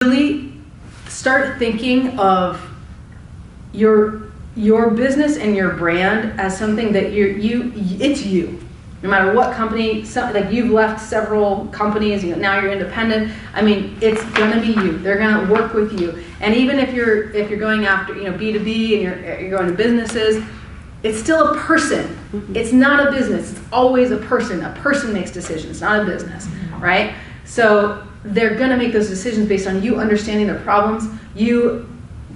really start thinking of your business and your brand as something that it's you. No matter what company, like you've left several companies, now you're independent. I mean, it's gonna be you. They're gonna work with you. And even if you're going after B2B and you're going to businesses, it's still a person. Mm-hmm. It's not a business. It's always a person. A person makes decisions, not a business, right? So they're gonna make those decisions based on you understanding their problems, you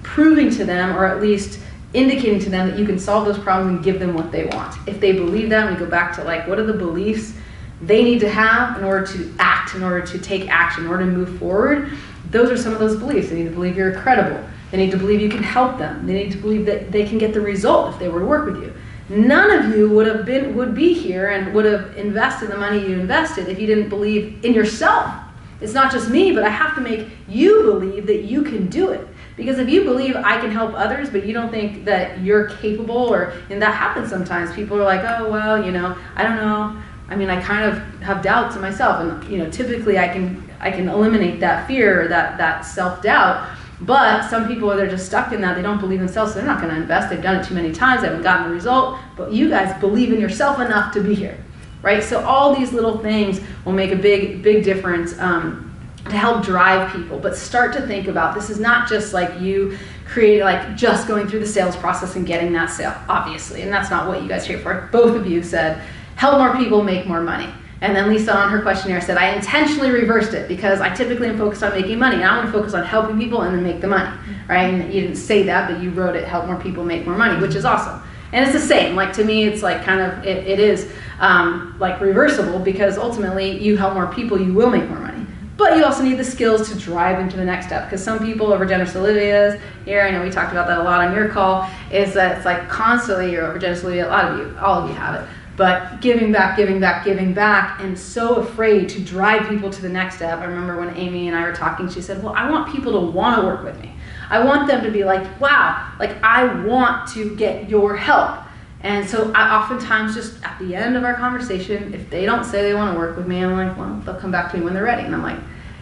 proving to them, or at least indicating to them that you can solve those problems and give them what they want. If they believe that, we go back to like, what are the beliefs they need to have in order to act, in order to take action, in order to move forward? Those are some of those beliefs. They need to believe you're credible. They need to believe you can help them. They need to believe that they can get the result if they were to work with you. None of you would be here and would have invested the money you invested if you didn't believe in yourself. It's not just me, but I have to make you believe that you can do it. Because if you believe I can help others, but you don't think that you're capable, and that happens sometimes. People are like, oh, well, I don't know. I mean, I kind of have doubts in myself. And, typically I can eliminate that fear, or that self-doubt. But some people, they're just stuck in that. They don't believe in themselves, so they're not going to invest. They've done it too many times. They haven't gotten the result. But you guys believe in yourself enough to be here, right? So all these little things will make a big difference to help drive people. But start to think about, this is not just like you created, like just going through the sales process and getting that sale, obviously. And that's not what you guys here for. Both of you said, help more people make more money. And then Lisa on her questionnaire said, I intentionally reversed it because I typically am focused on making money. And I want to focus on helping people and then make the money, right? And you didn't say that, but you wrote it, help more people make more money, which is awesome. And it's the same. Like, to me, it's like kind of, it is like reversible, because ultimately you help more people, you will make more money. But you also need the skills to drive them to the next step, because some people, over generous Olivia's here, I know we talked about that a lot on your call, is that it's like constantly you're over generous Olivia, a lot of you, all of you have it, but giving back, and so afraid to drive people to the next step. I remember when Amy and I were talking, she said, well, I want people to want to work with me. I want them to be like, wow, like I want to get your help. And so I oftentimes just at the end of our conversation, if they don't say they want to work with me, I'm like, well, they'll come back to me when they're ready. And I'm like,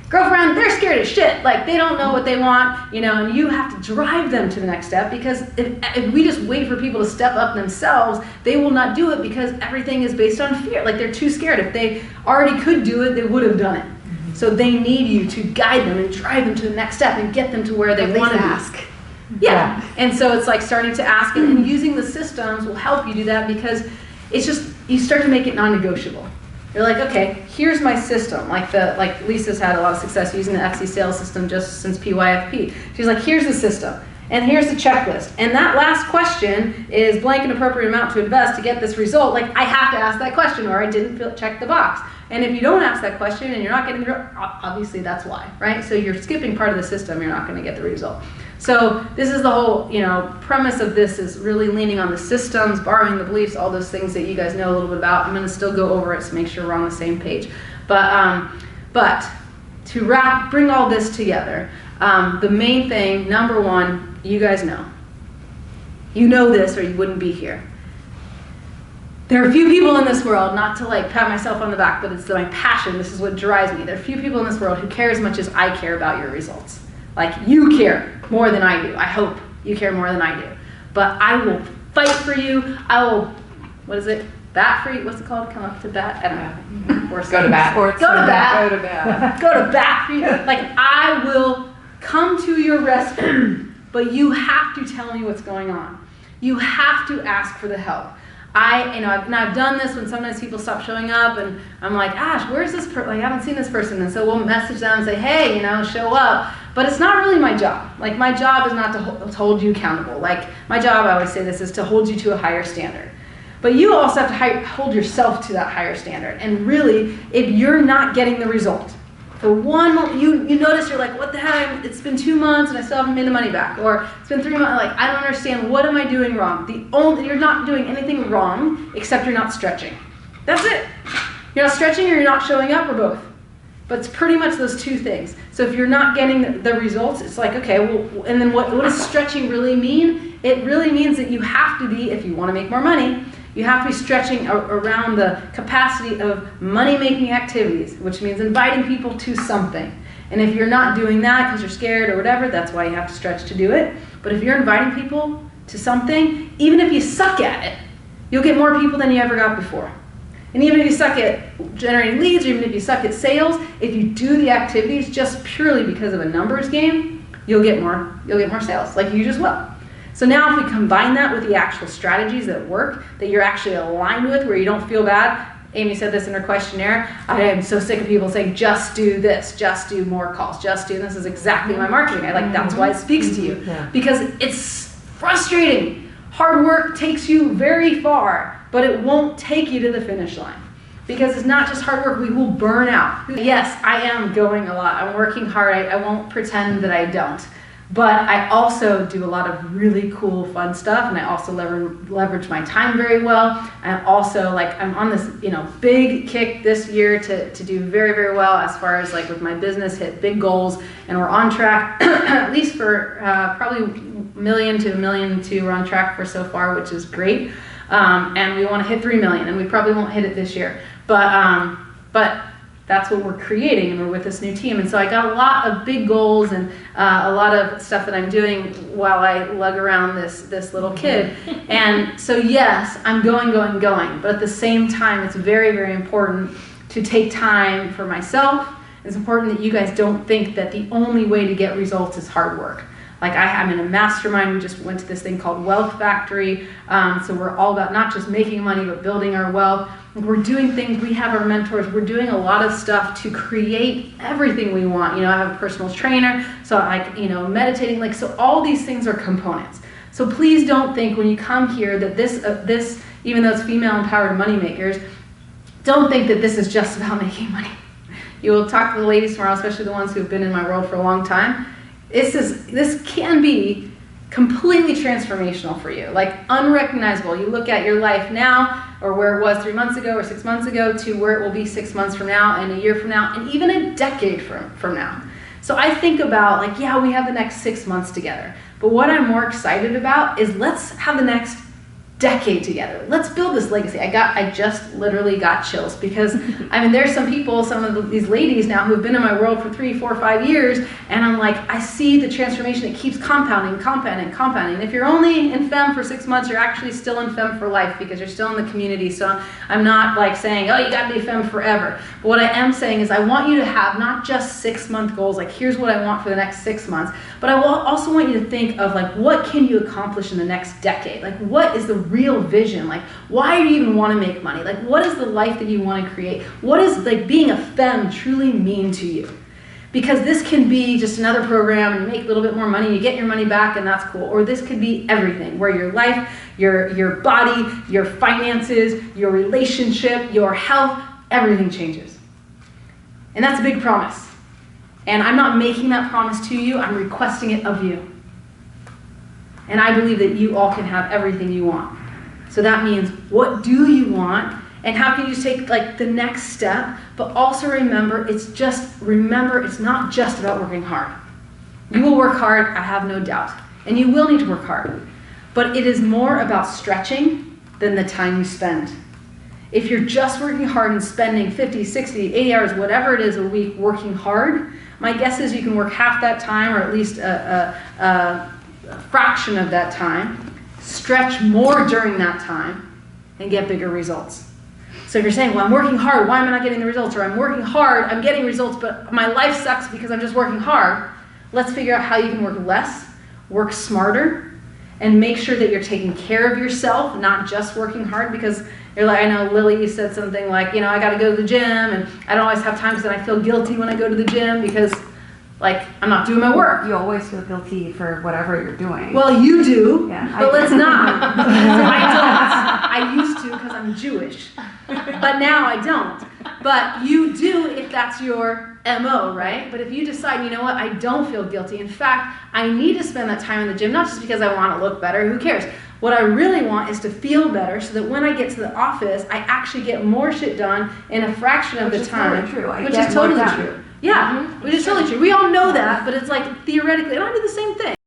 girlfriend, they're scared as shit. Like, they don't know what they want, and you have to drive them to the next step, because if we just wait for people to step up themselves, they will not do it, because everything is based on fear. Like, they're too scared. If they already could do it, they would have done it. Mm-hmm. So they need you to guide them and drive them to the next step and get them to where they want to ask. Yeah, and so it's like starting to ask, and using the systems will help you do that, because it's just, you start to make it non-negotiable. You're like, okay, here's my system. Like Lisa's had a lot of success using the Etsy sales system just since PYFP. She's like, here's the system, and here's the checklist. And that last question is blank and appropriate amount to invest to get this result. Like, I have to ask that question, or I didn't check the box. And if you don't ask that question and you're not getting the, obviously that's why, right? So you're skipping part of the system, you're not going to get the result. So this is the whole, premise of this, is really leaning on the systems, borrowing the beliefs, all those things that you guys know a little bit about. I'm going to still go over it to make sure we're on the same page. But to bring all this together, the main thing, number one, you guys know. You know this, or you wouldn't be here. There are few people in this world, not to like pat myself on the back, but it's my passion. This is what drives me. There are few people in this world who care as much as I care about your results. Like, you care more than I do. I hope you care more than I do. But I will fight for you. I will, bat for you? What's it called? Come up to bat? I don't know. Go to bat. Go to bat. Go to bat. Go to bat for you. Like, I will come to your rescue, but you have to tell me what's going on. You have to ask for the help. I've done this when sometimes people stop showing up, and I'm like, Ash, where's this person? Like, I haven't seen this person. And so we'll message them and say, hey, show up. But it's not really my job. Like, my job is not to hold you accountable. Like, my job, I always say this, is to hold you to a higher standard. But you also have to hold yourself to that higher standard. And really, if you're not getting the result, for one month, you notice, you're like, what the heck, it's been 2 months and I still haven't made the money back. Or it's been 3 months, like, I don't understand, what am I doing wrong? You're not doing anything wrong, except you're not stretching. That's it. You're not stretching, or you're not showing up, or both. But it's pretty much those two things. So if you're not getting the results, it's like, okay, well, and then what does stretching really mean? It really means that you have to be, if you want to make more money, you have to be stretching around the capacity of money-making activities, which means inviting people to something. And if you're not doing that because you're scared or whatever, that's why you have to stretch to do it. But if you're inviting people to something, even if you suck at it, you'll get more people than you ever got before. And even if you suck at generating leads, or even if you suck at sales, if you do the activities just purely because of a numbers game, you'll get more sales, like you just will. So now if we combine that with the actual strategies that work, that you're actually aligned with, where you don't feel bad. Amy said this in her questionnaire. I am so sick of people saying, just do this, just do more calls, just do, and this is exactly my marketing. That's why it speaks to you. Because it's frustrating. Hard work takes you very far, but it won't take you to the finish line. Because it's not just hard work, we will burn out. Yes, I am going a lot. I'm working hard. I won't pretend that I don't. But I also do a lot of really cool, fun stuff, and I also leverage my time very well. And also, I'm on this, big kick this year to do very, very well as far as with my business, hit big goals, and we're on track, at least for probably $1 million to $1.2 million we're on track for so far, which is great. And we want to hit $3 million, and we probably won't hit it this year, but that's what we're creating, and we're with this new team. And so I got a lot of big goals and a lot of stuff that I'm doing while I lug around this little kid. And so yes, I'm going, but at the same time, it's very, very important to take time for myself. It's important that you guys don't think that the only way to get results is hard work. I'm in a mastermind. We just went to this thing called Wealth Factory. So we're all about not just making money, but building our wealth. We're doing things. We have our mentors. We're doing a lot of stuff to create everything we want. I have a personal trainer. So meditating. So all these things are components. So please don't think when you come here that this, even though it's female empowered money makers, don't think that this is just about making money. You will talk to the ladies tomorrow, especially the ones who've been in my world for a long time. This can be completely transformational for you, unrecognizable. You look at your life now, or where it was 3 months ago or 6 months ago, to where it will be 6 months from now, and a year from now, and even a decade from now. So I think about we have the next 6 months together, but what I'm more excited about is let's have the next decade together. Let's build this legacy. I just literally got chills because there's some people, these ladies now who have been in my world for 3, 4, 5 years, and I'm I see the transformation. It keeps compounding. And if you're only in FEM for 6 months, you're actually still in FEM for life because you're still in the community. So I'm not saying, oh, you got to be FEM forever. But what I am saying is I want you to have not just 6-month goals, here's what I want for the next 6 months, but I will also want you to think of what can you accomplish in the next decade? What is the real vision? Why do you even want to make money? What is the life that you want to create? What does being a FEM truly mean to you? Because this can be just another program and you make a little bit more money, you get your money back, and that's cool. Or this could be everything, where your life, your body, your finances, your relationship, your health, everything changes. And that's a big promise. And I'm not making that promise to you, I'm requesting it of you. And I believe that you all can have everything you want. So that means, what do you want? And how can you take the next step? But also remember, it's not just about working hard. You will work hard, I have no doubt. And you will need to work hard. But it is more about stretching than the time you spend. If you're just working hard and spending 50, 60, 80 hours, whatever it is a week working hard, my guess is you can work half that time, or at least a fraction of that time, stretch more during that time, and get bigger results. So if you're saying, well, I'm working hard, why am I not getting the results? Or I'm working hard, I'm getting results, but my life sucks because I'm just working hard. Let's figure out how you can work less, work smarter, and make sure that you're taking care of yourself, not just working hard. Because you're I know Lily, you said something I got to go to the gym, and I don't always have time because then I feel guilty when I go to the gym because I'm not doing my work. You always feel guilty for whatever you're doing. Well, you do, but let's not. I don't. I used to because I'm Jewish, but now I don't. But you do if that's your MO, right? But if you decide, you know what, I don't feel guilty. In fact, I need to spend that time in the gym, not just because I want to look better, who cares? What I really want is to feel better so that when I get to the office, I actually get more shit done in a fraction of the time. Which is totally true. Yeah, which is totally true. We all know that, but it's theoretically, and I do the same thing.